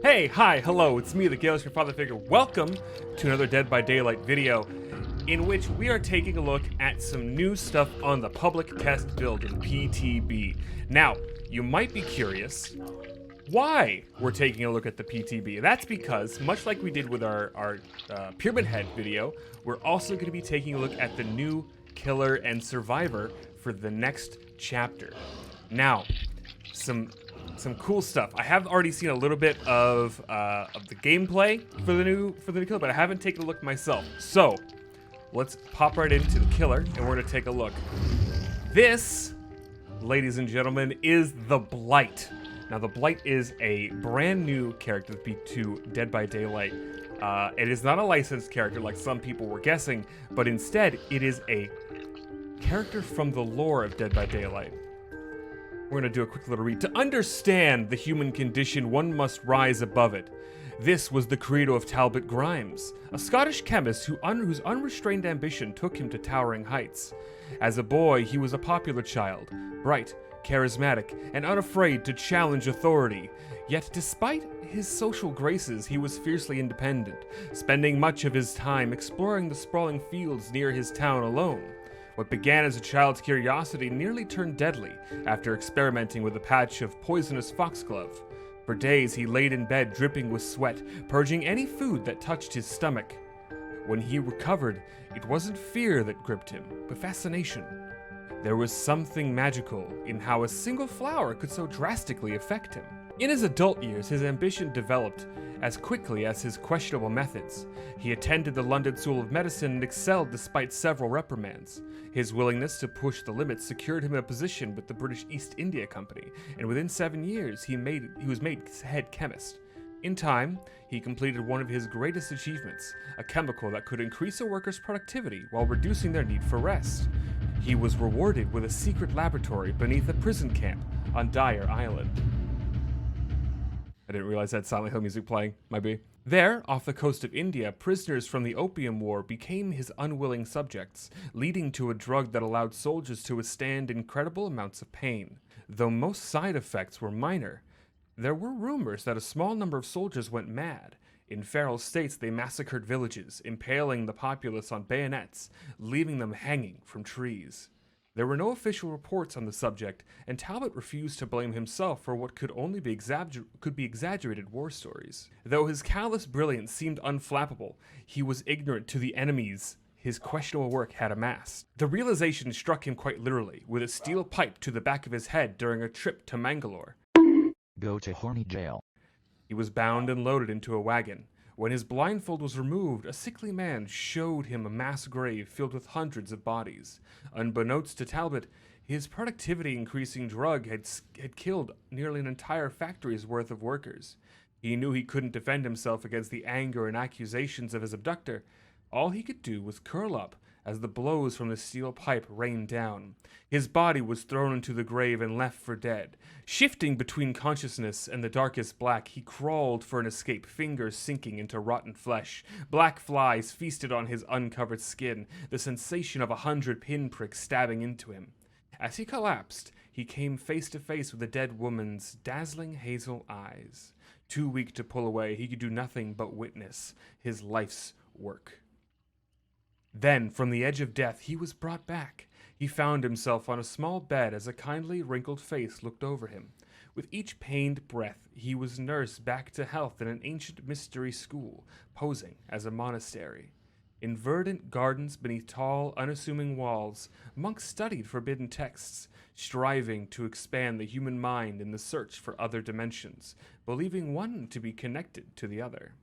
Hey, hi, hello, it's me, the Galestrom father figure. Welcome to another Dead by Daylight video, in which we are taking a look at some new stuff on the public test build in PTB. Now, you might be curious why we're taking a look at the PTB. That's because, much like we did with our Pyramid Head video, we're also going to be taking a look at the new Killer and Survivor for the next chapter. Now, some cool stuff. I have already seen a little bit of the gameplay for the new killer, but I haven't taken a look myself. So let's pop right into the killer, and we're gonna take a look. This, ladies and gentlemen, is the Blight. Now, the Blight is a brand new character to Dead by Daylight. It is not a licensed character like some people were guessing, but instead it is a character from the lore of Dead by Daylight. We're going to do a quick little read. To understand the human condition, one must rise above it. This was the credo of Talbot Grimes, a Scottish chemist whose unrestrained ambition took him to towering heights. As a boy, he was a popular child, bright, charismatic, and unafraid to challenge authority. Yet, despite his social graces, he was fiercely independent, spending much of his time exploring the sprawling fields near his town alone. What began as a child's curiosity nearly turned deadly after experimenting with a patch of poisonous foxglove. For days he laid in bed dripping with sweat, purging any food that touched his stomach. When he recovered, it wasn't fear that gripped him, but fascination. There was something magical in how a single flower could so drastically affect him. In his adult years, his ambition developed as quickly as his questionable methods. He attended the London School of Medicine and excelled despite several reprimands. His willingness to push the limits secured him a position with the British East India Company, and within 7 years he was made head chemist. In time, he completed one of his greatest achievements, a chemical that could increase a worker's productivity while reducing their need for rest. He was rewarded with a secret laboratory beneath a prison camp on Dyer Island. I didn't realize that Silent Hill music playing. Might be. There, off the coast of India, prisoners from the Opium War became his unwilling subjects, leading to a drug that allowed soldiers to withstand incredible amounts of pain. Though most side effects were minor, there were rumors that a small number of soldiers went mad. In feral states, they massacred villages, impaling the populace on bayonets, leaving them hanging from trees. There were no official reports on the subject, and Talbot refused to blame himself for what could only be exaggerated war stories. Though his callous brilliance seemed unflappable, he was ignorant to the enemies his questionable work had amassed. The realization struck him quite literally, with a steel pipe to the back of his head during a trip to Mangalore. Go to horny jail. He was bound and loaded into a wagon. When his blindfold was removed, a sickly man showed him a mass grave filled with hundreds of bodies. Unbeknownst to Talbot, his productivity-increasing drug had killed nearly an entire factory's worth of workers. He knew he couldn't defend himself against the anger and accusations of his abductor. All he could do was curl up as the blows from the steel pipe rained down. His body was thrown into the grave and left for dead. Shifting between consciousness and the darkest black, he crawled for an escape, fingers sinking into rotten flesh. Black flies feasted on his uncovered skin, the sensation of 100 pinpricks stabbing into him. As he collapsed, he came face to face with the dead woman's dazzling hazel eyes. Too weak to pull away, he could do nothing but witness his life's work. Then, from the edge of death, he was brought back. He found himself on a small bed as a kindly, wrinkled face looked over him. With each pained breath, he was nursed back to health in an ancient mystery school, posing as a monastery. In verdant gardens beneath tall, unassuming walls, monks studied forbidden texts, striving to expand the human mind in the search for other dimensions, believing one to be connected to the other.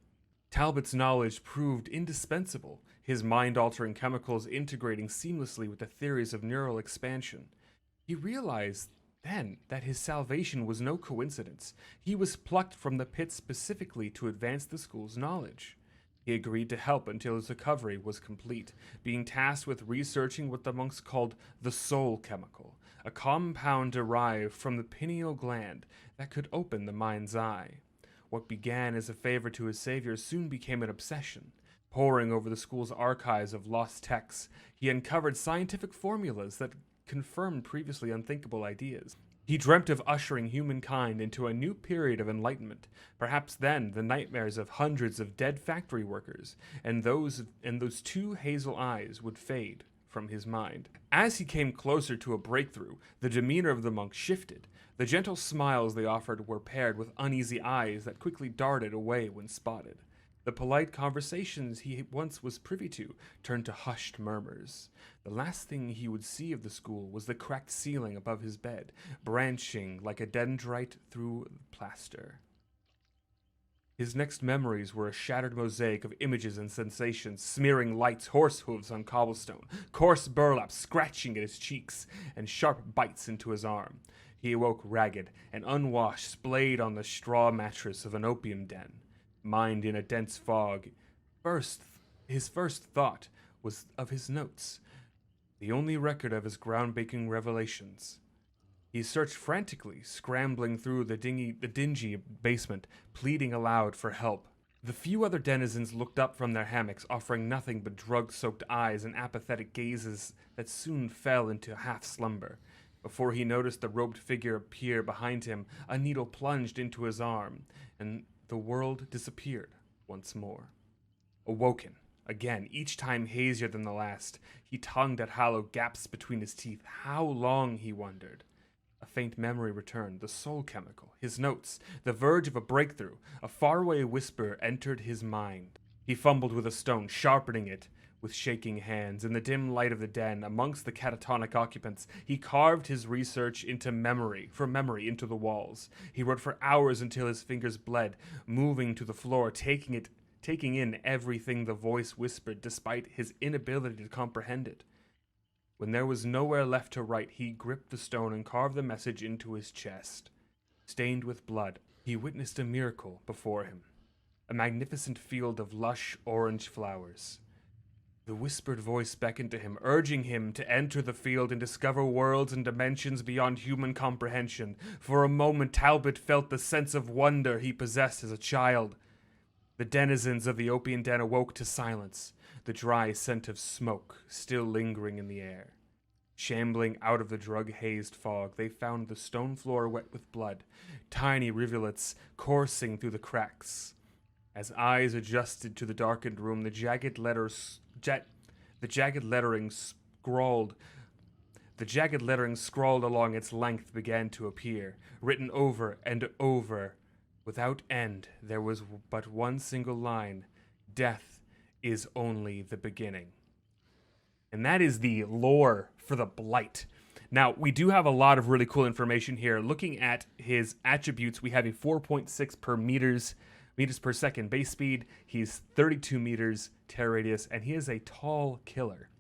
Talbot's knowledge proved indispensable, his mind-altering chemicals integrating seamlessly with the theories of neural expansion. He realized then that his salvation was no coincidence. He was plucked from the pit specifically to advance the school's knowledge. He agreed to help until his recovery was complete, being tasked with researching what the monks called the soul chemical, a compound derived from the pineal gland that could open the mind's eye. What began as a favor to his savior soon became an obsession. Poring over the school's archives of lost texts, he uncovered scientific formulas that confirmed previously unthinkable ideas. He dreamt of ushering humankind into a new period of enlightenment. Perhaps then the nightmares of hundreds of dead factory workers and those two hazel eyes would fade from his mind. As he came closer to a breakthrough, the demeanor of the monks shifted. The gentle smiles they offered were paired with uneasy eyes that quickly darted away when spotted. The polite conversations he once was privy to turned to hushed murmurs. The last thing he would see of the school was the cracked ceiling above his bed, branching like a dendrite through plaster. His next memories were a shattered mosaic of images and sensations, smearing lights, horse hooves on cobblestone, coarse burlap scratching at his cheeks, and sharp bites into his arm. He awoke ragged and unwashed, splayed on the straw mattress of an opium den. Mind in a dense fog. His first thought was of his notes, the only record of his groundbreaking revelations. He searched frantically, scrambling through the dingy basement, pleading aloud for help. The few other denizens looked up from their hammocks, offering nothing but drug-soaked eyes and apathetic gazes that soon fell into half-slumber. Before he noticed the robed figure appear behind him, a needle plunged into his arm, and the world disappeared once more. Awoken, again, each time hazier than the last, he tongued at hollow gaps between his teeth. How long, he wondered. A faint memory returned, the soul chemical, his notes, the verge of a breakthrough. A faraway whisper entered his mind. He fumbled with a stone, sharpening it with shaking hands. In the dim light of the den, amongst the catatonic occupants, he carved his research into memory into the walls. He wrote for hours until his fingers bled, moving to the floor, taking in everything the voice whispered, despite his inability to comprehend it. When there was nowhere left to write, he gripped the stone and carved the message into his chest. Stained with blood, he witnessed a miracle before him. A magnificent field of lush orange flowers. The whispered voice beckoned to him, urging him to enter the field and discover worlds and dimensions beyond human comprehension. For a moment, Talbot felt the sense of wonder he possessed as a child. The denizens of the opium den awoke to silence, the dry scent of smoke still lingering in the air. Shambling out of the drug-hazed fog, they found the stone floor wet with blood, tiny rivulets coursing through the cracks. As eyes adjusted to the darkened room, the jagged lettering scrawled along its length began to appear, written over and over. Without end, there was but one single line: death is only the beginning. And that is the lore for the Blight. Now, we do have a lot of really cool information here. Looking at his attributes, we have a 4.6 per meters per second base speed. He's 32 meters tear radius, and he is a tall killer.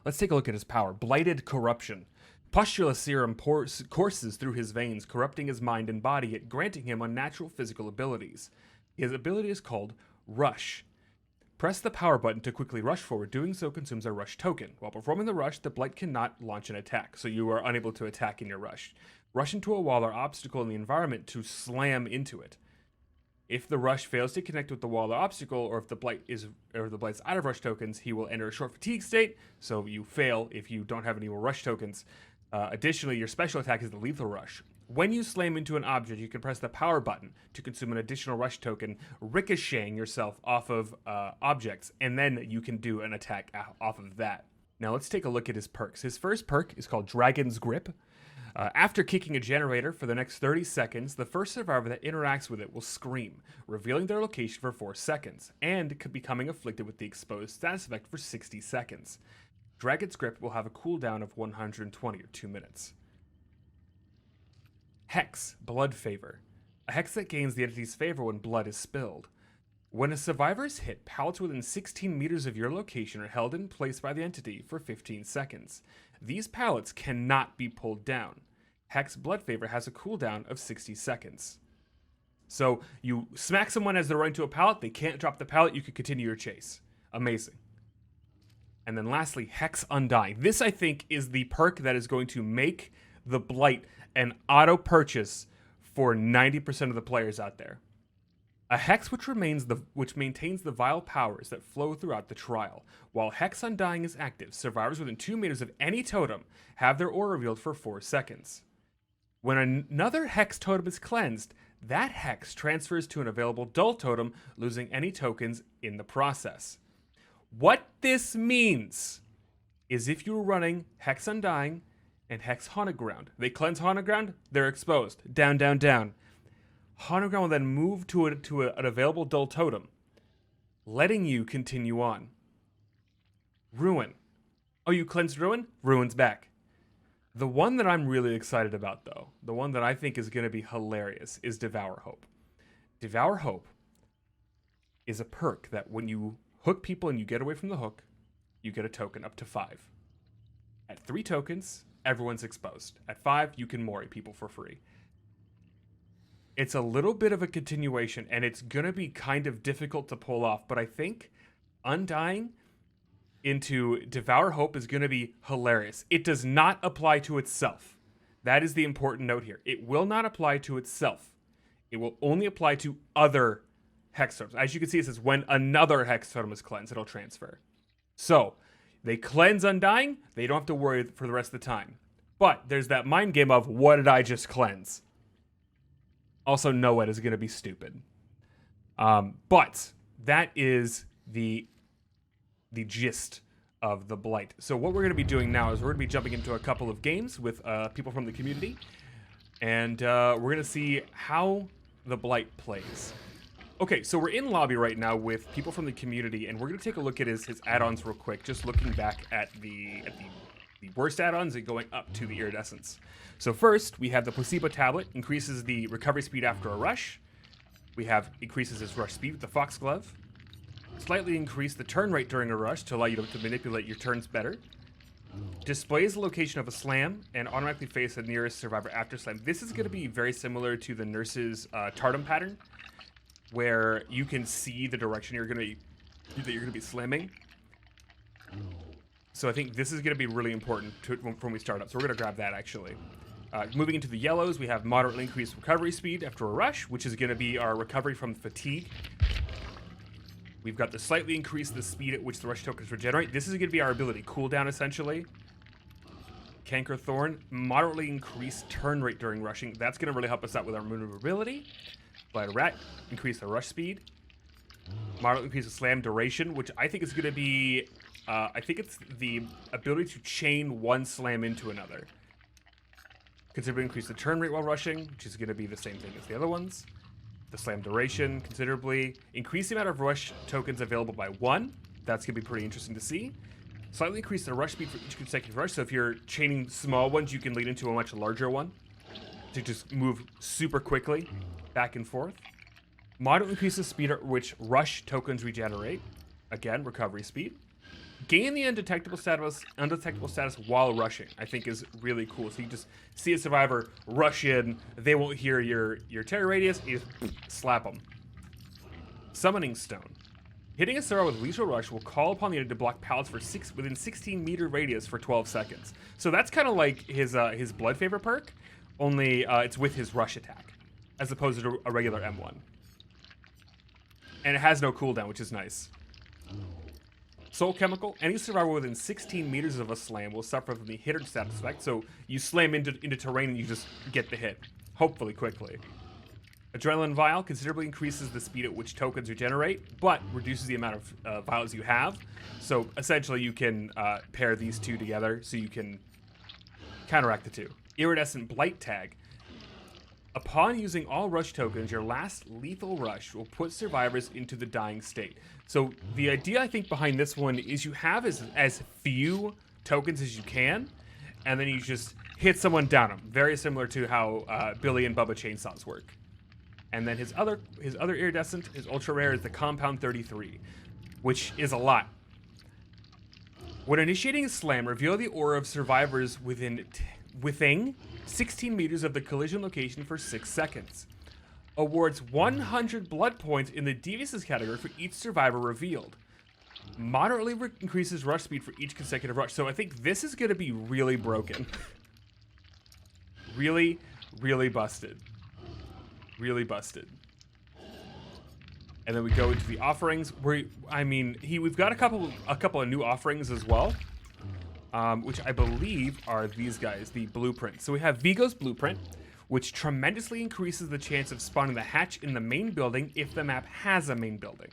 Let's take a look at his power. Blighted corruption. Pustulous serum courses through his veins, corrupting his mind and body, yet granting him unnatural physical abilities. His ability is called Rush. Press the power button to quickly rush forward. Doing so consumes a rush token. While performing the rush, the Blight cannot launch an attack, so you are unable to attack in your rush. Rush into a wall or obstacle in the environment to slam into it. If the rush fails to connect with the wall or obstacle, or if the Blight's out of rush tokens, he will enter a short fatigue state, so you fail if you don't have any more rush tokens. Additionally, your special attack is the lethal rush. When you slam into an object, you can press the power button to consume an additional rush token, ricocheting yourself off of objects, and then you can do an attack off of that. Now let's take a look at his perks. His first perk is called Dragon's Grip. After kicking a generator for the next 30 seconds, the first survivor that interacts with it will scream, revealing their location for 4 seconds, and becoming afflicted with the exposed status effect for 60 seconds. Dragon's Grip will have a cooldown of 120 or 2 minutes. Hex, Blood Favor. A hex that gains the entity's favor when blood is spilled. When a survivor is hit, pallets within 16 meters of your location are held in place by the entity for 15 seconds. These pallets cannot be pulled down. Hex Blood Favor has a cooldown of 60 seconds. So you smack someone as they're running to a pallet, they can't drop the pallet, you can continue your chase. Amazing. And then lastly, Hex Undying. This, I think, is the perk that is going to make the Blight an auto purchase for 90% of the players out there. A hex which maintains the vile powers that flow throughout the trial. While Hex Undying is active, survivors within 2 meters of any totem have their aura revealed for 4 seconds. When another hex totem is cleansed, that hex transfers to an available dull totem, losing any tokens in the process. What this means is if you're running Hex Undying and Hex Haunted Ground, they cleanse Haunted Ground, they're exposed. Down, down, down. Haunted Ground will then move to an available dull totem, letting you continue on. Ruin. Oh, you cleansed Ruin? Ruin's back. The one that I'm really excited about, though, the one that I think is going to be hilarious, is Devour Hope. Devour Hope is a perk that when you hook people and you get away from the hook, you get a token up to 5. At 3 tokens, everyone's exposed. At 5, you can Mori people for free. It's a little bit of a continuation, and it's going to be kind of difficult to pull off, but I think Undying into Devour Hope is going to be hilarious. It does not apply to itself. That is the important note here. It will not apply to itself. It will only apply to other hex totems. As you can see, it says when another hex totem is cleansed, it'll transfer. So, they cleanse Undying, they don't have to worry for the rest of the time. But there's that mind game of, what did I just cleanse? Also, Noed is going to be stupid. But that is the gist of the Blight. So what we're going to be doing now is we're going to be jumping into a couple of games with people from the community, and we're going to see how the Blight plays. Okay, so we're in lobby right now with people from the community, and we're going to take a look at his add-ons real quick, just looking back at the worst add-ons and going up to the iridescence. So first, we have the Placebo Tablet, increases the recovery speed after a rush. We have increases his rush speed with the Fox Glove. Slightly increase the turn rate during a rush to allow you to manipulate your turns better. Displays the location of a slam and automatically face the nearest survivor after slam. This is going to be very similar to the nurse's Tardum pattern, where you can see the direction you're going to be slamming. So I think this is going to be really important when we start up. So we're going to grab that actually. Moving into the yellows, we have moderately increased recovery speed after a rush, which is going to be our recovery from fatigue. We've got the slightly increase the speed at which the rush tokens regenerate. This is going to be our ability cooldown, essentially. Canker Thorn, moderately increased turn rate during rushing. That's going to really help us out with our maneuverability. Blight Rat, increase the rush speed. Moderately increase the slam duration, which I think is going to be... I think it's the ability to chain one slam into another. Considerably increase the turn rate while rushing, which is going to be the same thing as the other ones. The slam duration considerably. Increase the amount of rush tokens available by 1. That's going to be pretty interesting to see. Slightly increase the rush speed for each consecutive rush. So if you're chaining small ones, you can lead into a much larger one to just move super quickly back and forth. Moderately increase the speed at which rush tokens regenerate. Again, recovery speed. Gain the undetectable status while rushing, I think is really cool. So you just see a survivor rush in, they won't hear your terror radius, you just slap them. Summoning Stone. Hitting a survivor with lethal rush will call upon the enemy to block pallets for within 16 meter radius for 12 seconds. So that's kind of like his Blood Favor perk, only it's with his rush attack, as opposed to a regular M1. And it has no cooldown, which is nice. Soul Chemical. Any survivor within 16 meters of a slam will suffer from the hitter status effect. So you slam into terrain and you just get the hit, hopefully quickly. Adrenaline Vial considerably increases the speed at which tokens regenerate, but reduces the amount of vials you have. So essentially you can pair these two together so you can counteract the two. Iridescent Blight Tag. Upon using all rush tokens, your last lethal rush will put survivors into the dying state. So the idea I think behind this one is you have as few tokens as you can, and then you just hit someone down them. Very similar to how Billy and Bubba chainsaws work. And then his other iridescent, his ultra rare, is the Compound 33, which is a lot. When initiating a slam, reveal the aura of survivors within 16 meters of the collision location for 6 seconds. Awards 100 blood points in the Deviousness category for each survivor revealed. Moderately increases rush speed for each consecutive rush. So I think this is going to be really broken. Really, really busted. Really busted. And then we go into the offerings. We've got a couple of new offerings as well. Which I believe are these guys, the blueprint. So we have Vigo's Blueprint, which tremendously increases the chance of spawning the hatch in the main building if the map has a main building.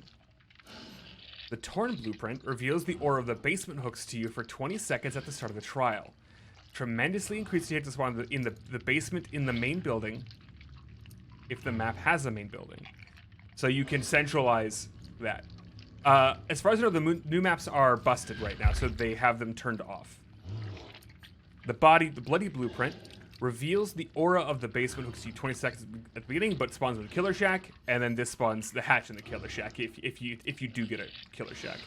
The Torn Blueprint reveals the aura of the basement hooks to you for 20 seconds at the start of the trial. Tremendously increases the chance to spawn in the basement in the main building if the map has a main building. So you can centralize that. As far as I know, the new maps are busted right now, so they have them turned off. The Bloody Blueprint reveals the aura of the basement hooks to you 20 seconds at the beginning, but spawns in the Killer Shack, and then this spawns the hatch in the Killer Shack if you do get a Killer Shack.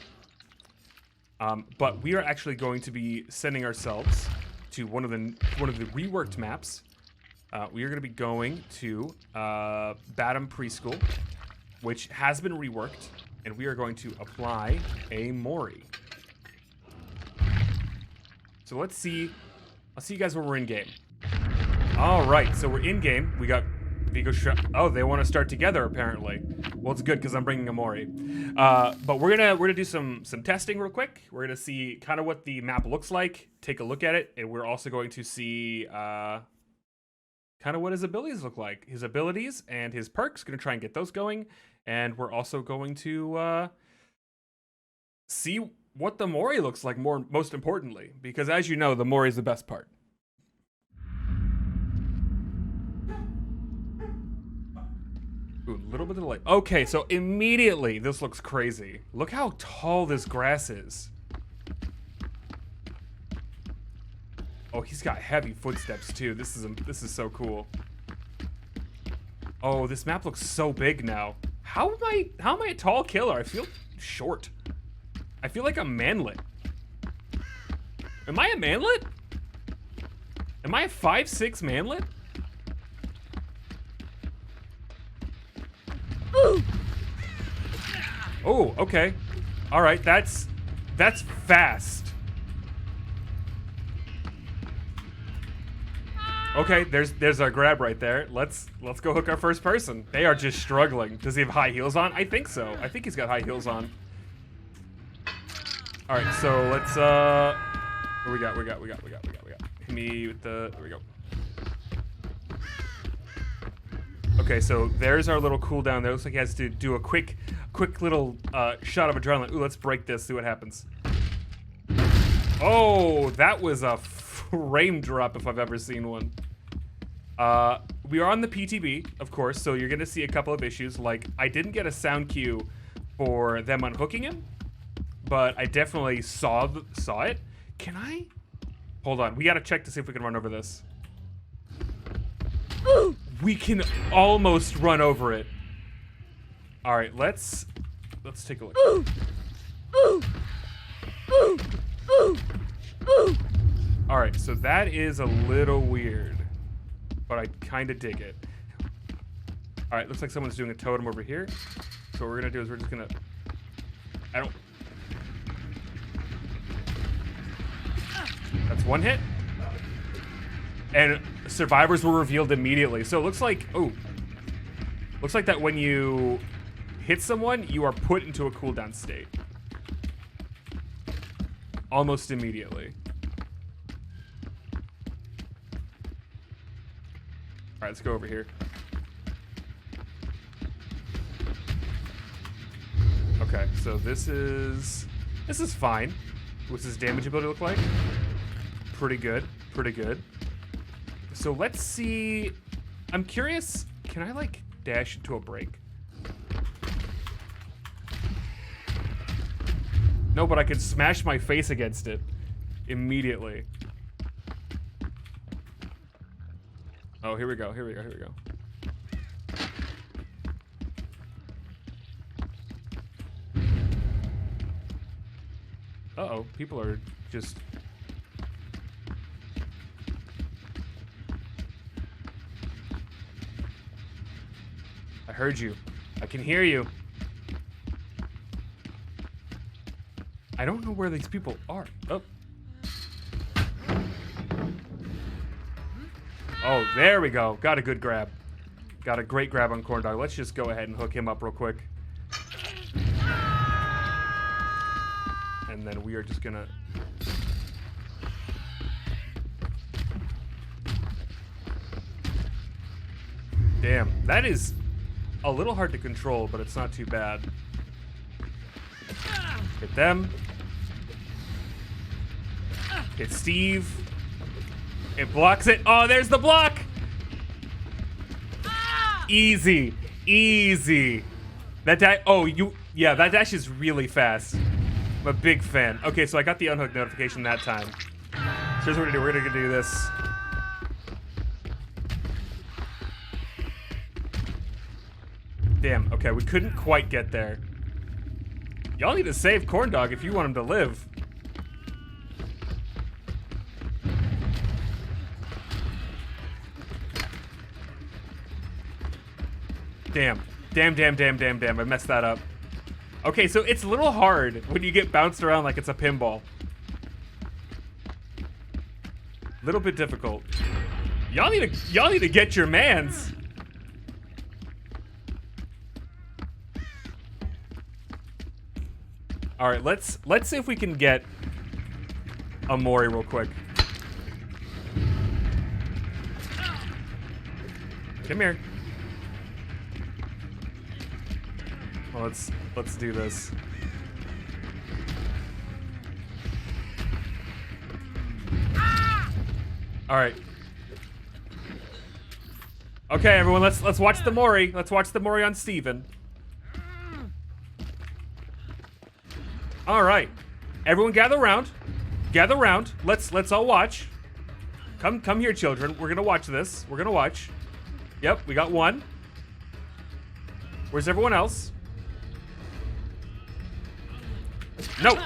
But we are actually going to be sending ourselves to one of the reworked maps. We are going to be going to Badham Preschool, which has been reworked, and we are going to apply a Mori. So let's see. I'll see you guys when we're in game. All right, so we're in game. We got Vigo. Oh, they want to start together apparently. Well, it's good because I'm bringing a Mori. But we're gonna do some testing real quick. We're gonna see kind of what the map looks like. Take a look at it, and we're also going to see kind of what his abilities look like. His abilities and his perks. Gonna try and get those going. And we're also going to see what the Mori looks like, most importantly. Because as you know, the Mori is the best part. Ooh, a little bit of light. Okay, so immediately, this looks crazy. Look how tall this grass is. Oh, he's got heavy footsteps too. This is so cool. Oh, this map looks so big now. How am I a tall killer? I feel short. I feel like I'm manlet. Am I a manlet? Am I a 5'6" manlet? Oh, okay. All right, that's fast. Okay, there's our grab right there. Let's go hook our first person. They are just struggling. Does he have high heels on? I think so. I think he's got high heels on. All right, so let's what we got. Hit me with the, there we go. Okay, so there's our little cooldown there. Looks like he has to do a quick little shot of adrenaline. Ooh, let's break this, see what happens. Oh, that was a frame drop if I've ever seen one. We are on the PTB, of course, so you're gonna see a couple of issues. Like, I didn't get a sound cue for them unhooking him, but I definitely saw it. Can I? Hold on, we gotta check to see if we can run over this. We can almost run over it. All right, let's take a look. All right, so that is a little weird, but I kind of dig it. All right, looks like someone's doing a totem over here. So what we're gonna do is we're just gonna, that's one hit. And survivors were revealed immediately. So it looks like, looks like that when you hit someone, you are put into a cooldown state. Almost immediately. All right, let's go over here. Okay, so this is fine. What's his damage ability look like? Pretty good, pretty good. So let's see. I'm curious, can I like dash into a break? No, but I could smash my face against it immediately. Oh, here we go. Uh-oh, people are just... I heard you. I can hear you. I don't know where these people are. Oh. Oh, there we go. Got a good grab. Got a great grab on Corn Dog. Let's just go ahead and hook him up real quick. And then we are just gonna... Damn, that is a little hard to control, but it's not too bad. Hit them. Hit Steve. It blocks it. Oh, there's the block! Easy. Easy. That dash, yeah, that dash is really fast. I'm a big fan. Okay, so I got the unhook notification that time. So here's what we're gonna do. We're gonna do this. Damn, okay, we couldn't quite get there. Y'all need to save Corndog if you want him to live. Damn. Damn. I messed that up. Okay, so it's a little hard when you get bounced around like it's a pinball. Little bit difficult. Y'all need to get your mans. All right, let's see if we can get a Mori real quick. Come here. Well, let's do this. All right. Okay, everyone, let's watch the Mori. Let's watch the Mori on Steven. All right. Everyone gather around. Gather around. Let's all watch. Come here, children. We're going to watch this. We're going to watch. Yep, we got one. Where's everyone else? No.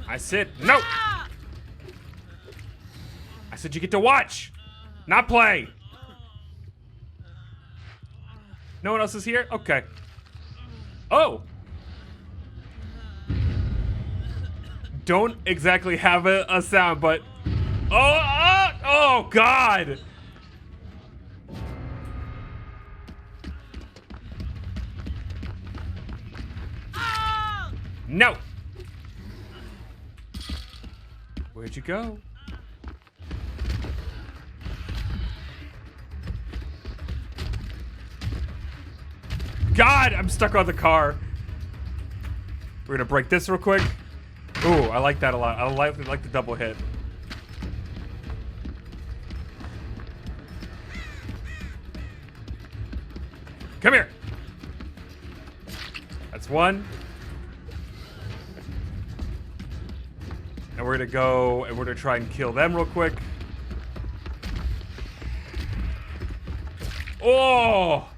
I said no. I said you get to watch, not play. No one else is here? Okay. Oh. Don't exactly have a sound, but oh God. No. Where'd you go? God, I'm stuck on the car. We're gonna break this real quick. Ooh, I like that a lot. I like the double hit. Come here. That's one. And we're gonna go and we're gonna try and kill them real quick. Oh!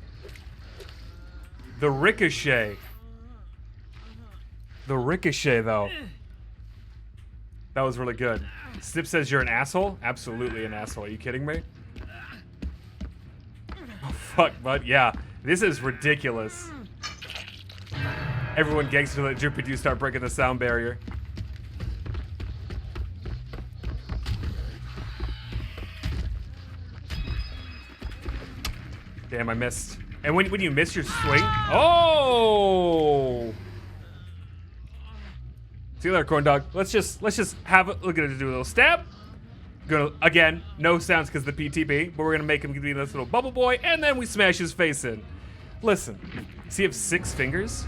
The ricochet. The ricochet, though. That was really good. Snip says you're an asshole? Absolutely an asshole. Are you kidding me? Oh, fuck, bud. Yeah. This is ridiculous. Everyone gangster let Drippy Doo start breaking the sound barrier. Damn, I missed. And when you miss your swing, oh! See you later, corn dog. Let's just have it. We're gonna do a little stab. Gonna again, no sounds because the PTB, but we're gonna make him be this little bubble boy, and then we smash his face in. Listen, does he have 6 fingers?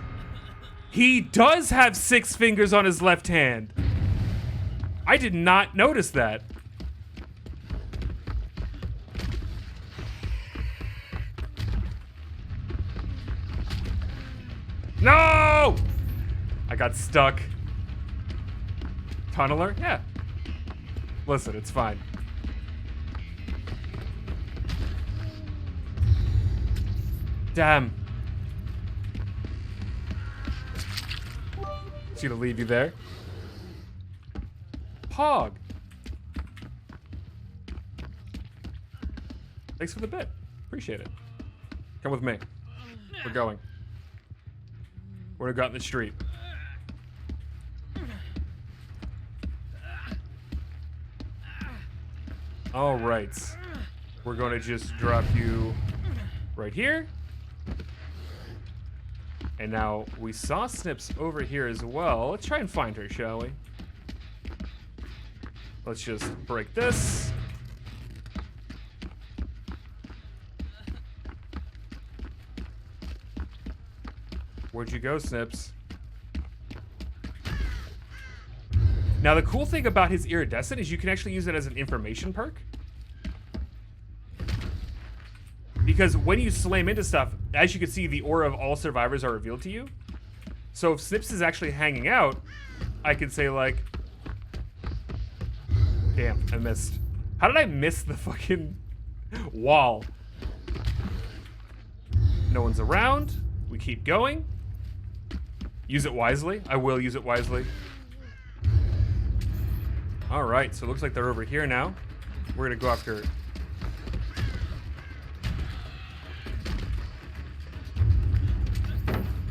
He does have 6 fingers on his left hand. I did not notice that. No! I got stuck. Tunneler? Yeah. Listen, it's fine. Damn. Just gonna leave you there. Pog. Thanks for the bit. Appreciate it. Come with me. We're going. We're gonna go out in the street. All right. We're gonna just drop you right here. And now we saw Snips over here as well. Let's try and find her, shall we? Let's just break this. Where'd you go, Snips? Now, the cool thing about his iridescent is you can actually use it as an information perk. Because when you slam into stuff, as you can see, the aura of all survivors are revealed to you. So if Snips is actually hanging out, I could say like, damn, I missed. How did I miss the fucking wall? No one's around. We keep going. Use it wisely. I will use it wisely. All right, so it looks like they're over here now. We're gonna go after...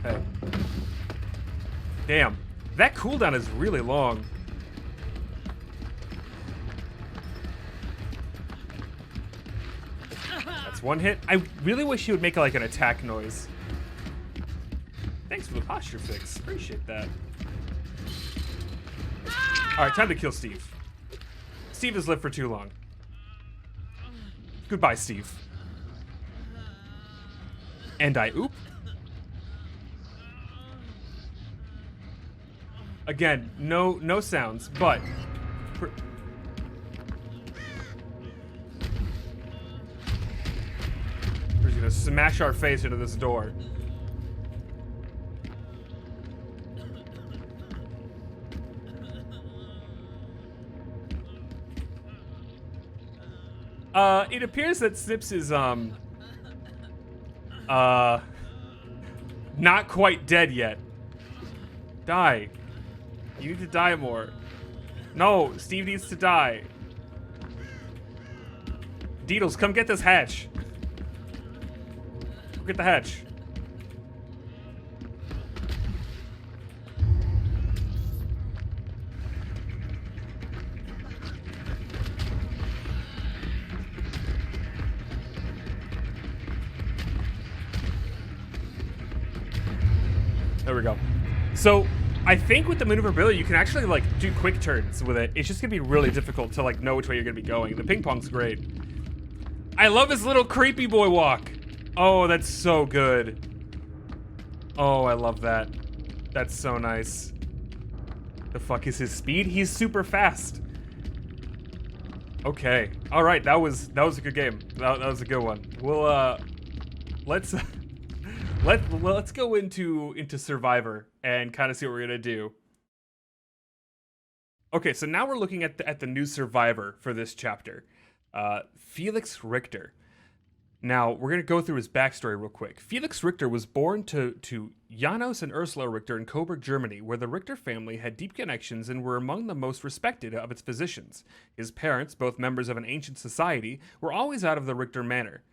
Hey. Damn, that cooldown is really long. That's one hit. I really wish he would make like an attack noise. Thanks for the posture fix. Appreciate that. All right, time to kill Steve. Steve has lived for too long. Goodbye, Steve. And I oop. Again, no sounds, but we're just gonna smash our face into this door. It appears that Snips is, not quite dead yet. Die. You need to die more. No, Steve needs to die. Deedles, come get this hatch. Go get the hatch. There we go. So I think with the maneuverability, you can actually like do quick turns with it. It's just gonna be really difficult to like know which way you're gonna be going. The ping pong's great. I love his little creepy boy walk. Oh, that's so good. Oh, I love that. That's so nice. The fuck is his speed? He's super fast. Okay. All right. That was a good game. That was a good one. We'll let's let's go into Survivor and kind of see what we're gonna do. Okay, so now we're looking at the new Survivor for this chapter, Felix Richter. Now we're gonna go through his backstory real quick. Felix Richter was born to Janos and Ursula Richter in Coburg, Germany, where the Richter family had deep connections and were among the most respected of its physicians. His parents, both members of an ancient society, were always out of the Richter manor.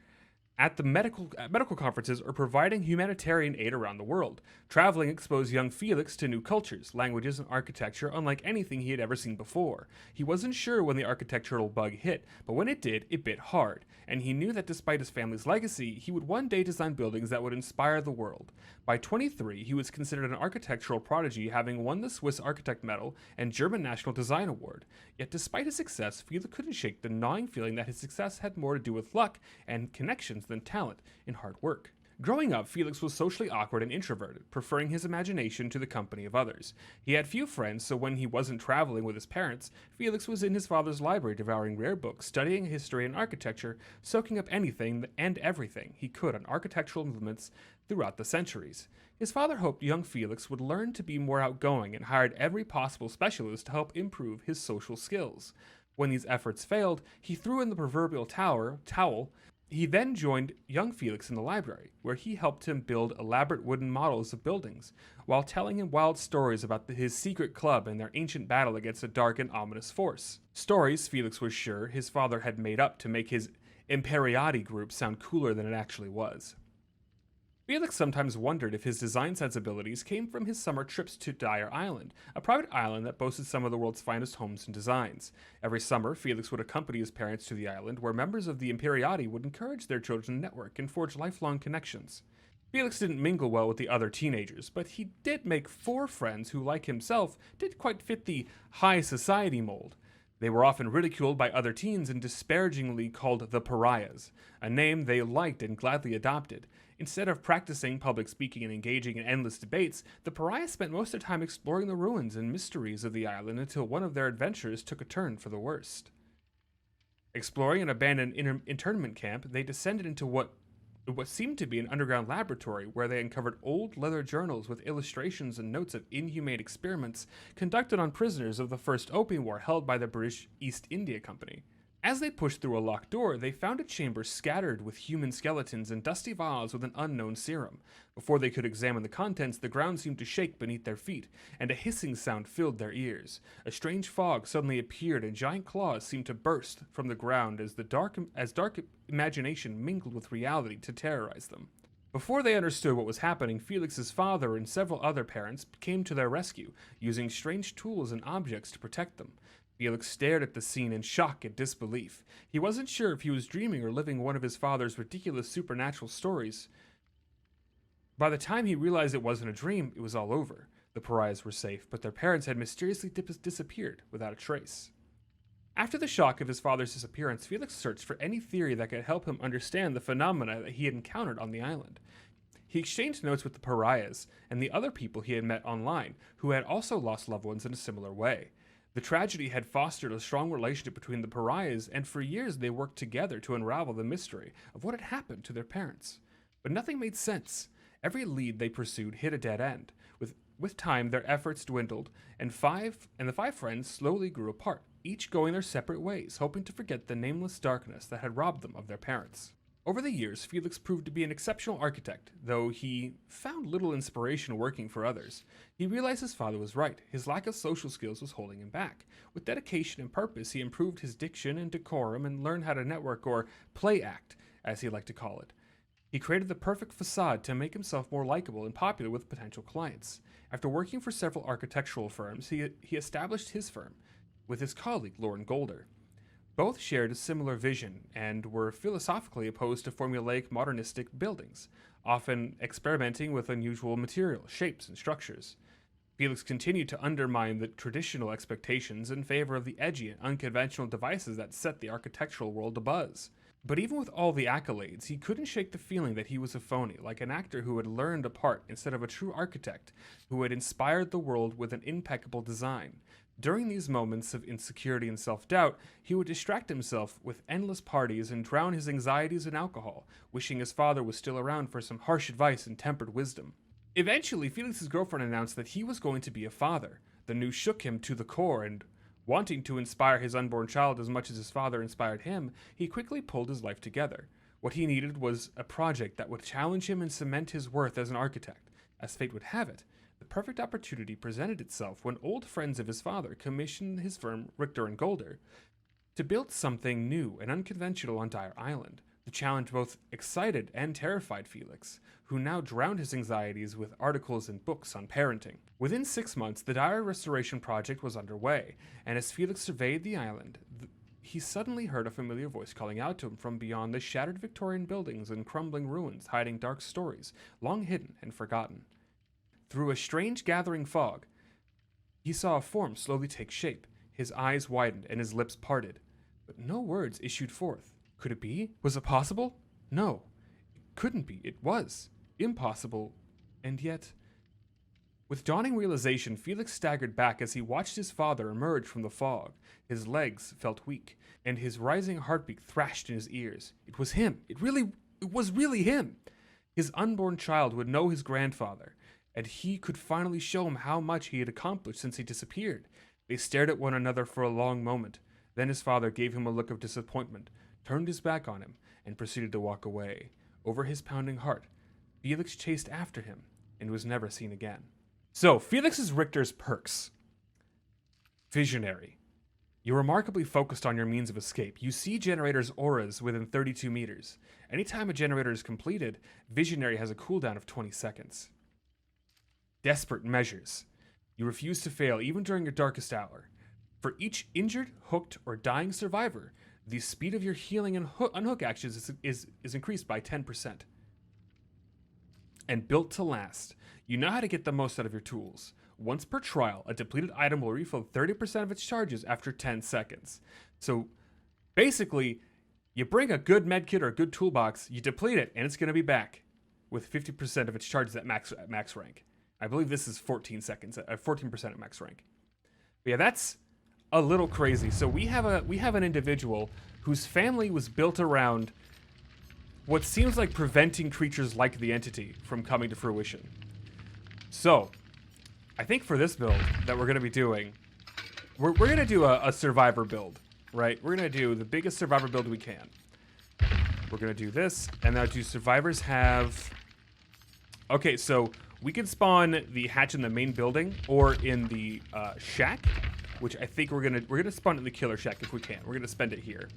At the medical conferences or providing humanitarian aid around the world. Traveling exposed young Felix to new cultures, languages, and architecture unlike anything he had ever seen before. He wasn't sure when the architectural bug hit, but when it did, it bit hard, and he knew that despite his family's legacy, he would one day design buildings that would inspire the world. By 23, he was considered an architectural prodigy, having won the Swiss Architect Medal and German National Design Award. Yet despite his success, Felix couldn't shake the gnawing feeling that his success had more to do with luck and connections than talent and hard work. Growing up, Felix was socially awkward and introverted, preferring his imagination to the company of others. He had few friends, so when he wasn't traveling with his parents, Felix was in his father's library devouring rare books, studying history and architecture, soaking up anything and everything he could on architectural movements throughout the centuries. His father hoped young Felix would learn to be more outgoing and hired every possible specialist to help improve his social skills. When these efforts failed, he threw in the proverbial towel. He then joined young Felix in the library, where he helped him build elaborate wooden models of buildings, while telling him wild stories about his secret club and their ancient battle against a dark and ominous force. Stories, Felix was sure, his father had made up to make his Imperiati group sound cooler than it actually was. Felix sometimes wondered if his design sensibilities came from his summer trips to Dyer Island, a private island that boasted some of the world's finest homes and designs. Every summer, Felix would accompany his parents to the island, where members of the Imperiati would encourage their children to network and forge lifelong connections. Felix didn't mingle well with the other teenagers, but he did make 4 friends who, like himself, did quite fit the high society mold. They were often ridiculed by other teens and disparagingly called the pariahs, a name they liked and gladly adopted. Instead of practicing public speaking and engaging in endless debates, the pariahs spent most of their time exploring the ruins and mysteries of the island until one of their adventures took a turn for the worst. Exploring an abandoned internment camp, they descended into what seemed to be an underground laboratory where they uncovered old leather journals with illustrations and notes of inhumane experiments conducted on prisoners of the First Opium War held by the British East India Company. As they pushed through a locked door, they found a chamber scattered with human skeletons and dusty vials with an unknown serum. Before they could examine the contents, the ground seemed to shake beneath their feet, and a hissing sound filled their ears. A strange fog suddenly appeared, and giant claws seemed to burst from the ground as dark imagination mingled with reality to terrorize them. Before they understood what was happening, Felix's father and several other parents came to their rescue, using strange tools and objects to protect them. Felix stared at the scene in shock and disbelief. He wasn't sure if he was dreaming or living one of his father's ridiculous supernatural stories. By the time he realized it wasn't a dream, it was all over. The pariahs were safe, but their parents had mysteriously disappeared without a trace. After the shock of his father's disappearance, Felix searched for any theory that could help him understand the phenomena that he had encountered on the island. He exchanged notes with the pariahs and the other people he had met online, who had also lost loved ones in a similar way. The tragedy had fostered a strong relationship between the pariahs, and for years they worked together to unravel the mystery of what had happened to their parents. But nothing made sense. Every lead they pursued hit a dead end. With time, their efforts dwindled, and the five friends slowly grew apart, each going their separate ways, hoping to forget the nameless darkness that had robbed them of their parents. Over the years, Felix proved to be an exceptional architect, though he found little inspiration working for others. He realized his father was right. His lack of social skills was holding him back. With dedication and purpose, he improved his diction and decorum and learned how to network, or play act, as he liked to call it. He created the perfect facade to make himself more likable and popular with potential clients. After working for several architectural firms, he established his firm with his colleague, Lore and Golder. Both shared a similar vision and were philosophically opposed to formulaic modernistic buildings, often experimenting with unusual materials, shapes, and structures. Felix continued to undermine the traditional expectations in favor of the edgy and unconventional devices that set the architectural world abuzz. But even with all the accolades, he couldn't shake the feeling that he was a phony, like an actor who had learned a part instead of a true architect who had inspired the world with an impeccable design. During these moments of insecurity and self-doubt, he would distract himself with endless parties and drown his anxieties in alcohol, wishing his father was still around for some harsh advice and tempered wisdom. Eventually, Felix's girlfriend announced that he was going to be a father. The news shook him to the core, and wanting to inspire his unborn child as much as his father inspired him, he quickly pulled his life together. What he needed was a project that would challenge him and cement his worth as an architect. As fate would have it, the perfect opportunity presented itself when old friends of his father commissioned his firm, Richter and Golder, to build something new and unconventional on Dire Island. The challenge both excited and terrified Felix, who now drowned his anxieties with articles and books on parenting. Within 6 months, the Dire restoration project was underway, and as Felix surveyed the island, he suddenly heard a familiar voice calling out to him from beyond the shattered Victorian buildings and crumbling ruins, hiding dark stories, long hidden and forgotten. Through a strange gathering fog, he saw a form slowly take shape. His eyes widened and his lips parted, but no words issued forth. Could it be? Was it possible? No, it couldn't be. It was impossible, and yet... With dawning realization, Felix staggered back as he watched his father emerge from the fog. His legs felt weak, and his rising heartbeat thrashed in his ears. It was him. It was really him. His unborn child would know his grandfather, and he could finally show him how much he had accomplished since he disappeared. They stared at one another for a long moment. Then his father gave him a look of disappointment, turned his back on him, and proceeded to walk away. Over his pounding heart, Felix chased after him and was never seen again. So, Felix is Richter's Perks. Visionary. You're remarkably focused on your means of escape. You see generators' auras within 32 meters. Anytime a generator is completed, Visionary has a cooldown of 20 seconds. Desperate measures. You refuse to fail even during your darkest hour. For each injured, hooked, or dying survivor, the speed of your healing and unhook actions is increased by 10%. And built to last. You know how to get the most out of your tools. Once per trial, a depleted item will refill 30% of its charges after 10 seconds. So, basically, you bring a good medkit or a good toolbox, you deplete it, and it's going to be back with 50% of its charges at max rank. I believe this is 14 seconds, 14% at max rank. But yeah, that's a little crazy. So we have an individual whose family was built around what seems like preventing creatures like the entity from coming to fruition. So I think for this build that we're going to be doing, we're going to do a survivor build, right? We're going to do the biggest survivor build we can. We're going to do this, and now do survivors have... Okay, so we can spawn the hatch in the main building or in the shack, which I think we're gonna spawn in the killer shack if we can. We're gonna spend it here.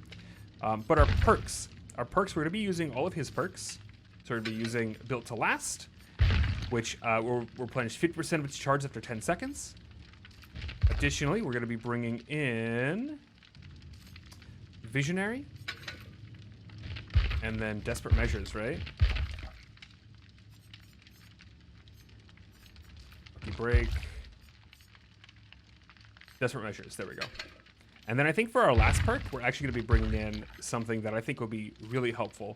But our perks, we're gonna be using all of his perks. So we're gonna be using Built to Last, which will replenish 50% of its charge after 10 seconds. Additionally, we're gonna be bringing in Visionary, and then Desperate Measures, right? Break. Desperate Measures. There we go. And then I think for our last perk, we're actually going to be bringing in something that I think will be really helpful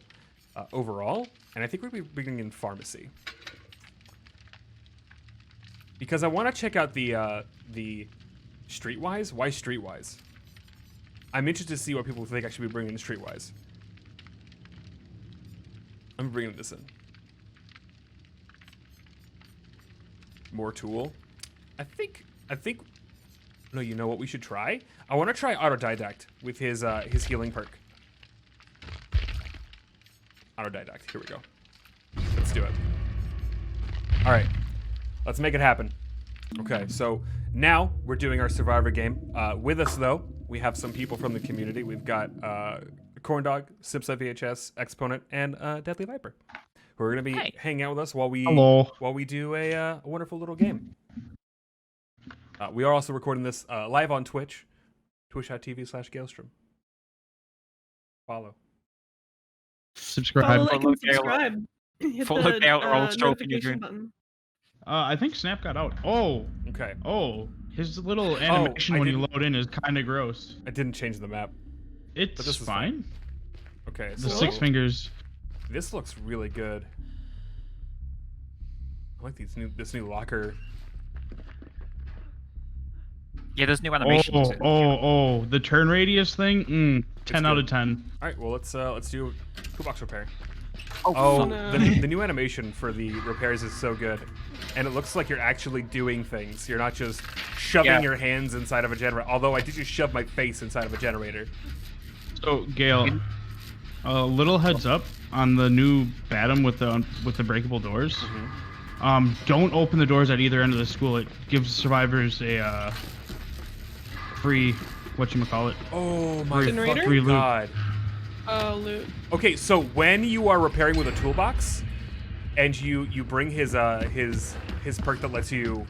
overall. And I think we'll be bringing in Pharmacy. Because I want to check out the Streetwise. Why Streetwise? I'm interested to see what people think I should be bringing in Streetwise. I'm bringing this in. More tool. I think. No, you know what we should try? I want to try Autodidact with his healing perk. Autodidact. Here we go. Let's do it. All right. Let's make it happen. Okay, so now we're doing our survivor game. With us though, we have some people from the community. We've got Corndog, Sipsa VHS, Exponent, and Deadly Viper, who are going to be hanging out with us while we do a wonderful little game. We are also recording this live on Twitch, twitch.tv/Galestrom. Follow. Subscribe. Follow, like, and subscribe. Hit Follow the Gale or I'll stroke notification button. I think Snap got out. Oh. Okay. Oh. His little animation when you load in is kind of gross. I didn't change the map. It's fine. Okay. The so 6 fingers. This looks really good. I like this new locker. Yeah, there's new animations. Oh, the turn radius thing. 10 out of 10. All right, well let's do toolbox repair. Oh, no. the new animation for the repairs is so good, and it looks like you're actually doing things. You're not just shoving your hands inside of a generator. Although I did just shove my face inside of a generator. So Gale, a little heads up on the new Batum with the breakable doors. Mm-hmm. Don't open the doors at either end of the school. It gives survivors a free whatchamacallit. Oh my Generator? god. Loot. Okay, so when you are repairing with a toolbox, and you bring his perk that lets you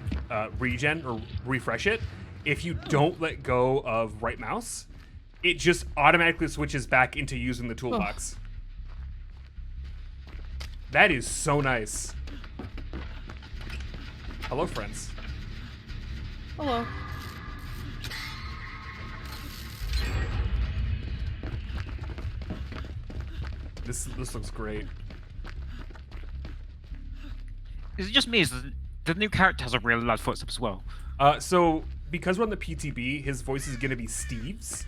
regen or refresh it, if you don't let go of right mouse, it just automatically switches back into using the toolbox. That is so nice. Hello, friends. Hello. This looks great. Is it just me? Is the new character has a really loud footsteps as well? So because we're on the PTB, his voice is gonna be Steve's.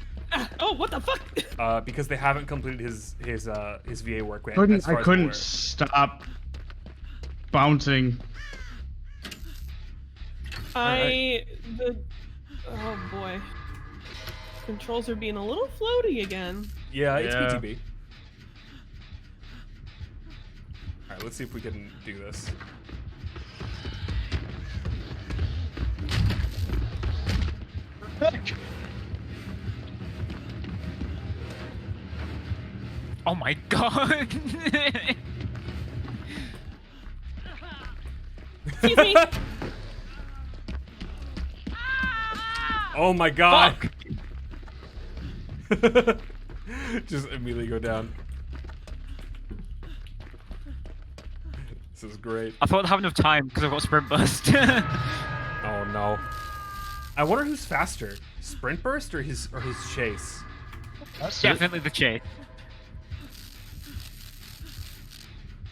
Oh, what the fuck? Because they haven't completed his VA work yet. I couldn't stop bouncing. Oh boy. Controls are being a little floaty again. Yeah, it's PTB. Alright, let's see if we can do this. Oh my god! Excuse me. Oh my god! Just immediately go down. This is great. I thought I'd have enough time because I've got sprint burst. Oh no. I wonder who's faster, sprint burst or his chase. Definitely the chase.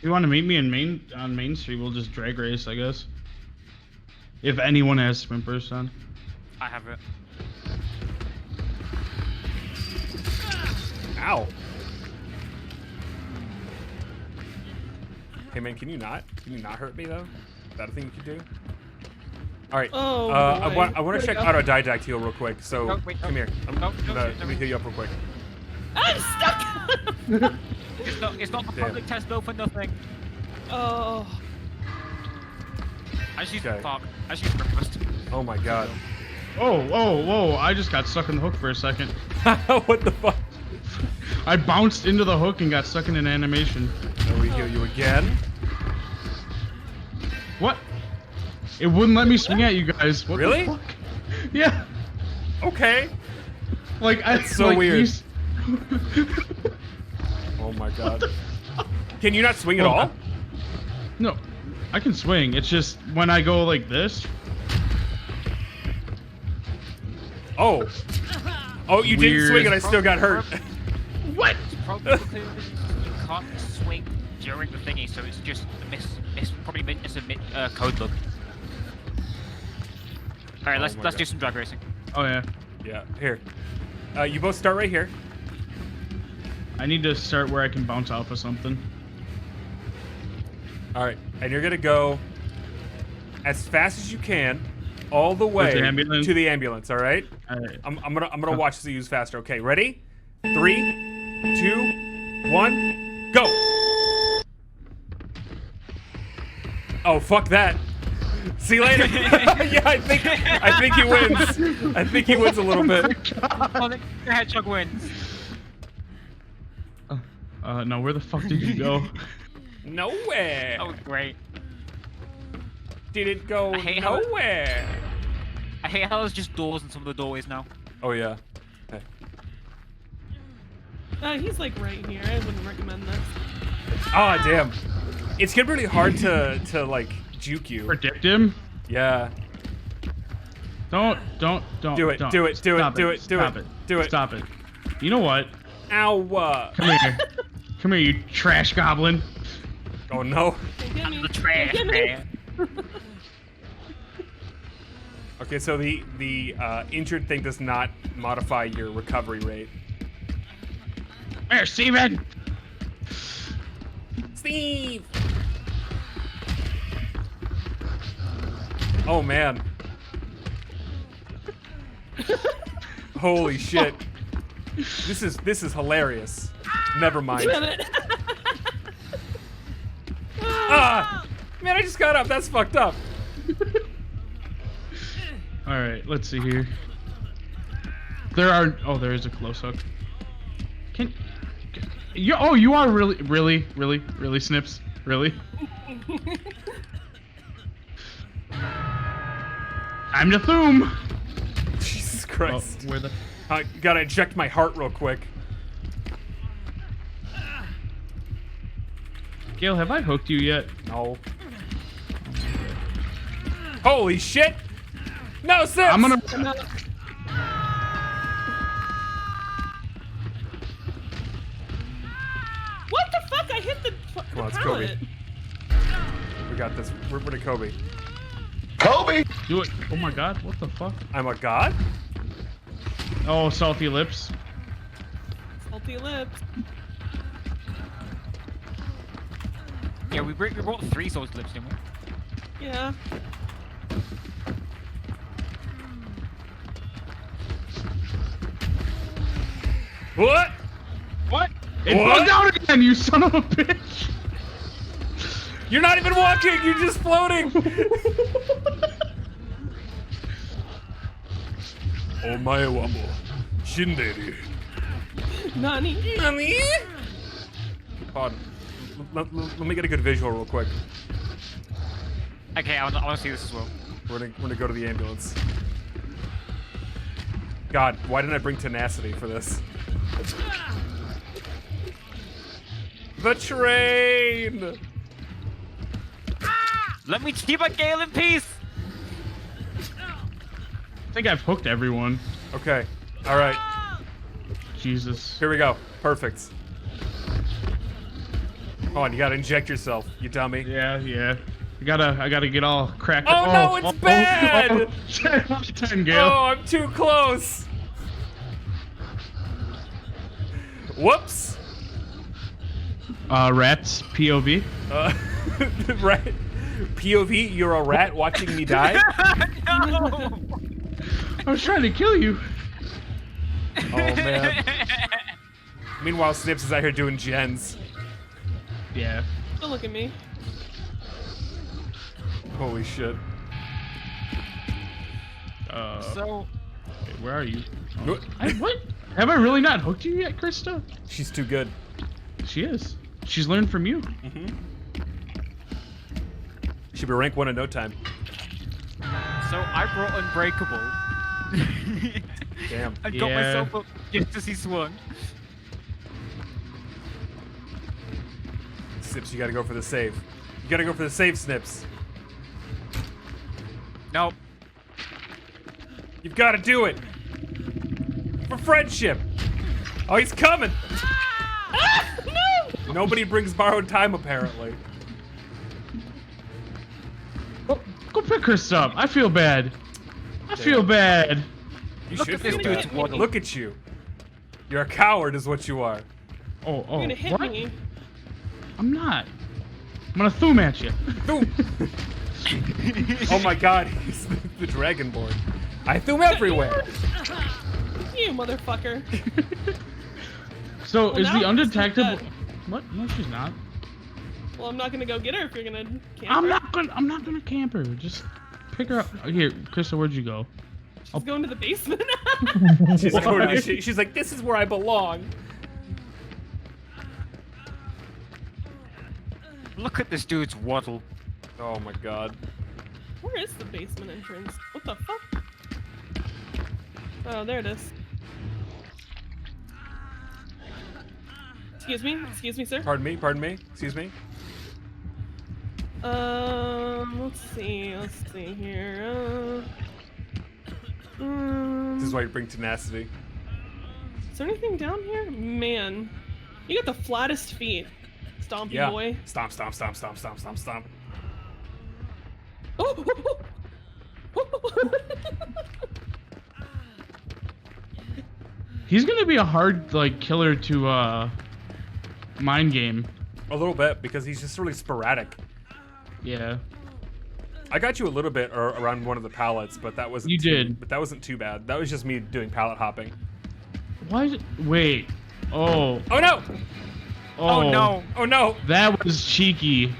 You want to meet me on Main Street? We'll just drag race, I guess. If anyone has sprint burst on. I have it. Ow. Hey man, can you not hurt me though? Is that a thing you can do? All right. Oh, I boy. want to Where'd it check go? out our Didact heal real quick. So No, wait, no. come here. No, Let me heal you up real quick. I'm stuck! It's not the Damn. public test build for nothing. Oh. I just use Okay. fuck. I just use breakfast. Oh my god. Oh, whoa! I just got stuck in the hook for a second. What the fuck? I bounced into the hook and got stuck in an animation. Let me heal you again. What? It wouldn't let me swing at you guys. What Really? The fuck? Yeah. Okay. Like That's so like, weird. these- Oh my god. Can you not swing at Oh, all? No, I can swing. It's just when I go like this. Oh. Oh, you didn't Weird. swing and I still got hurt. What? It's probably because you can't swing during the thingy, so it's just probably it's a code bug. All right, let's my do God. some drag racing. Oh yeah. Yeah. Here. You both start right here. I need to start where I can bounce off of something. All right, and you're gonna go as fast as you can, all the way the ambulance? to the ambulance. All right. Alright. I'm gonna watch as you use faster. Okay, ready? 3, 2, 1, go! Oh fuck that! See you later. Yeah, I think he wins. I think he wins a little bit. Oh, the hedgehog wins. No, where the fuck did you go? Nowhere. Oh, great. Didn't go I hate how it- nowhere. I hate how there's just doors in some of the doorways now. Oh yeah. Okay. He's like right here. I wouldn't recommend this. Ah damn. It's gonna be really hard to like juke you. Predict him? Yeah. Don't. Do it, don't. do it, do it, Stop do it, do Stop it, do it. Stop it. You know what? Ow. Come here. Come here, you trash goblin. Oh no. Don't get me. I'm the trash Don't get me. man. Okay, so the injured thing does not modify your recovery rate. There, Steven! Steve. Oh man. Holy shit. This is hilarious. Never mind. Damn it. Ah! Man, I just got up. That's fucked up. Alright, let's see here. There is a close hook. You are really Snips? Really? I'm the Thoom! Jesus Oh, Christ. where the... I gotta inject my heart real quick. Gale, have I hooked you yet? No. Holy shit! No, Sips! I'm gonna... What the fuck? I hit the Come on, it's pallet. Kobe. We got this. We're to Kobe. Do it. Oh my god, what the fuck? I'm a god? Oh, salty lips. Salty lips. Yeah, we brought 3 swords lips, didn't we? Yeah. What? What? It What? bugged out again, you son of a bitch! You're not even walking, you're just floating! Omae wa mo shinderu. Nani? Nani? Hold on. Let me get a good visual real quick. Okay, I want to see this as well. We're gonna go to the ambulance. God, why didn't I bring tenacity for this? The train! Let me keep my Gale in peace! I think I've hooked everyone. Okay, alright. Jesus. Here we go. Perfect. Come on, you gotta inject yourself, you dummy. Yeah, yeah. I gotta get all cracked. Oh, no, it's bad! Time, Gale. Oh, I'm too close. Whoops. Rats, POV. Rat. POV, you're a rat watching me die? No! I was trying to kill you. Oh, man. Meanwhile, Snips is out here doing gens. Yeah. Don't look at me. Holy shit. So, Wait, where are you? What? What? Have I really not hooked you yet, Krista? She's too good. She is. She's learned from you. Mm-hmm. She'll be rank 1 in no time. so I brought Unbreakable. Damn. I got Yeah. myself up just as he swung. Snips, you gotta go for the save. You gotta go for the save, Snips. Nope. You've gotta do it. For friendship. Oh, he's coming. No! Nobody brings borrowed time, apparently. Go pick Krista up. I feel bad. I feel bad. You Look should at this feel dude's bad. waddle. Look at you. You're a coward, is what you are. Oh, You're gonna hit what? me. I'm not. I'm gonna thum at you. Thum. Oh my god, he's the Dragonborn. I thum everywhere. You motherfucker. So Well, is now the I'm undetectable? dead. What? No, she's not. Well, I'm not gonna go get her if you're gonna camp I'm her. not gonna camp her. Just pick her up. Here, Krista, where'd you go? She's going to the basement. She's, like, Why? she's like, this is where I belong. Look at this dude's waddle. Oh my god. Where is the basement entrance? What the fuck? Oh, there it is. Excuse me, sir. Pardon me, excuse me. Let's see here. This is why you bring tenacity. Is there anything down here? Man, you got the flattest feet, Stompy Yeah. boy. Stomp, stomp, stomp, stomp, stomp, stomp, stomp. Oh! He's gonna be a hard like killer to mind game. A little bit, because he's just really sporadic. Yeah. I got you a little bit around one of the pallets, but that wasn't You did. But that wasn't too bad. That was just me doing pallet hopping. Why? Wait. Oh. Oh no! Oh, no. Oh no! That was cheeky.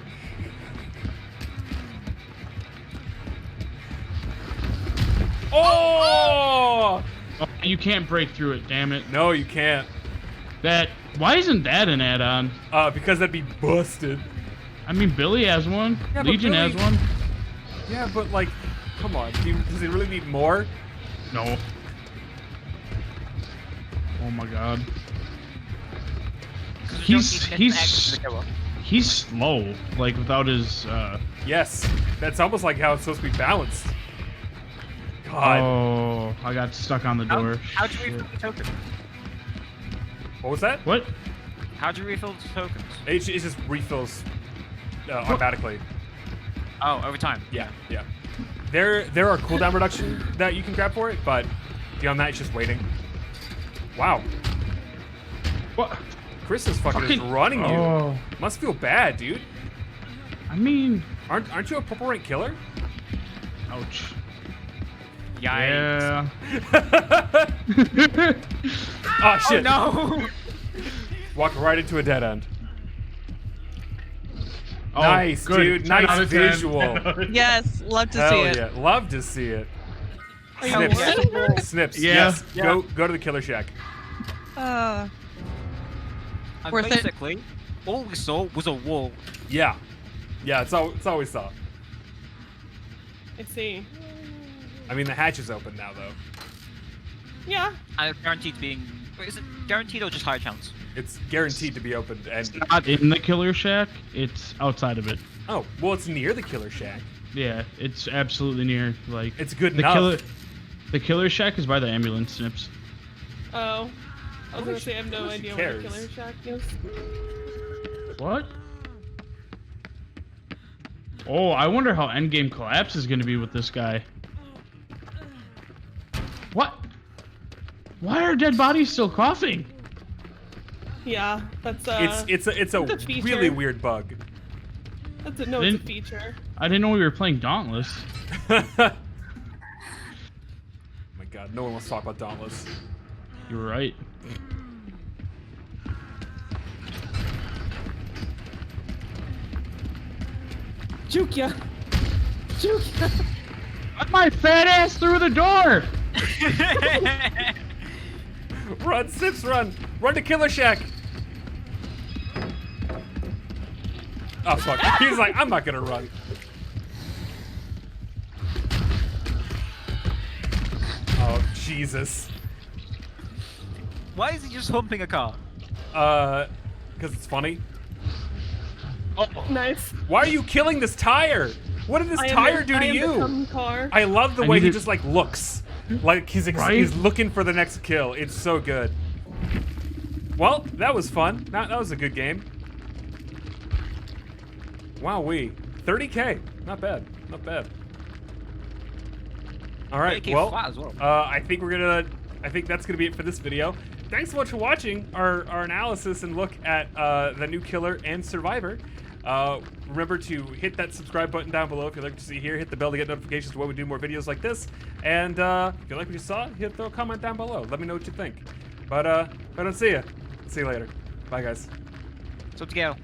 Oh! Oh, you can't break through it. Damn it. No, you can't. That. Why isn't that an add-on? Because that'd be busted. I mean, Billy has one. Yeah, but Legion Billy- has one. Yeah, but like, come on. Does he really need more? No. Oh my god. He's slow. Like without his. Yes. That's almost like how it's supposed to be balanced. God. Oh, I got stuck on the door. How'd you Shit. refill the tokens? What was that? What? How'd you refill the tokens? It just refills automatically. Oh, over time. Yeah, yeah. There are cooldown reduction that you can grab for it, but beyond that, it's just waiting. Wow. What? Chris is fucking just running you. Oh. Must feel bad, dude. I mean, Aren't you a purple rank killer? ouch. Yikes. Yeah. Oh shit. Oh, no! Walked right into a dead end. Oh, Nice, good. dude. 10 Nice out of 10. visual. Yes, love to Hell see it. yeah. Love to see it. Are you Snips. kidding her? Snips. Yeah. Yes. Yeah. Go to the killer shack. Uh, And Worth it. basically, all we saw was a wall. Yeah. Yeah, it's all we saw. I see. I mean, the hatch is open now, though. Yeah. And it's guaranteed being. Wait, is it guaranteed or just higher chance? It's guaranteed to be opened. And Not in the killer shack. It's outside of it. oh, well, it's near the killer shack. Yeah, it's absolutely near. Like It's good the enough. The killer shack is by the ambulance Snips. Oh. I was Who gonna sh- say I have no who idea cares? where the killer shack is. What? Oh, I wonder how endgame collapse is going to be with this guy. What? Why are dead bodies still coughing? Yeah, that's It's a that's a feature. really weird bug. It's a feature. I didn't know we were playing Dauntless. Oh my god, no one wants to talk about Dauntless. You're right. Juke ya! Juke ya! Let my fat ass through the door! Run, Sips, run! Run to Killer Shack! Oh fuck, he's like, I'm not gonna run. Oh, Jesus. Why is he just humping a car? Because it's funny. Nice. Why are you killing this tire? What did this I am tire the- do I to am the you? cum car. I love the I way he need to- just like looks. Like he's Right? he's looking for the next kill. It's so good. Well, that was fun. That was a good game. Wowee. 30K. Not bad. Not bad. All right. 30K Well, flat as well. I think that's gonna be it for this video. Thanks so much for watching our analysis and look at the new killer and survivor. Remember to hit that subscribe button down below if you'd like to see here. Hit the bell to get notifications when we do more videos like this. And if you like what you saw, throw a comment down below. Let me know what you think. But if I don't see you. See you later. Bye, guys. So to go.